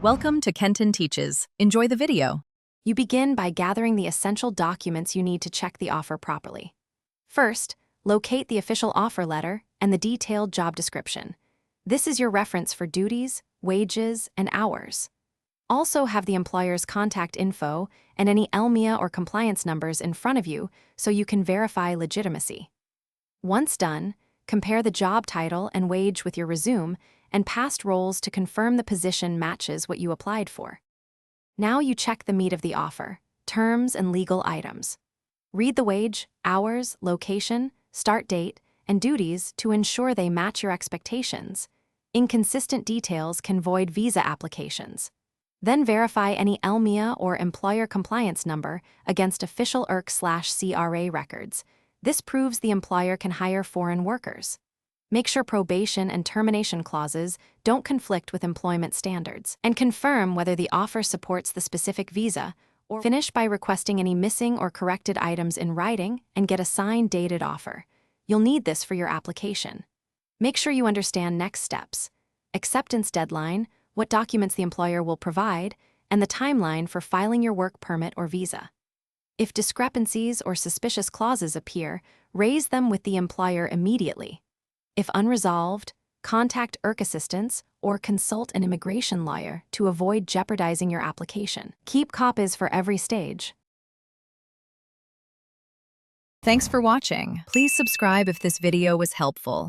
Welcome to Kenton Teaches. Enjoy the video. You begin by gathering the essential documents you need to check the offer properly. First, locate the official offer letter and the detailed job description. This is your reference for duties, wages, and hours. Also have the employer's contact info and any LMIA or compliance numbers in front of you so you can verify legitimacy. Once done, compare the job title and wage with your resume and past roles to confirm the position matches what you applied for. Now you check the meat of the offer, terms and legal items. Read the wage, hours, location, start date, and duties to ensure they match your expectations. Inconsistent details can void visa applications. Then verify any LMIA or employer compliance number against official IRC/CRA records. This proves the employer can hire foreign workers. Make sure probation and termination clauses don't conflict with employment standards, and confirm whether the offer supports the specific visa, or finish by requesting any missing or corrected items in writing and get a signed dated offer. You'll need this for your application. Make sure you understand next steps: acceptance deadline, what documents the employer will provide, and the timeline for filing your work permit or visa. If discrepancies or suspicious clauses appear, raise them with the employer immediately. If unresolved, contact IRC assistance or consult an immigration lawyer to avoid jeopardizing your application. Keep copies for every stage. Thanks for watching. Please subscribe if this video was helpful.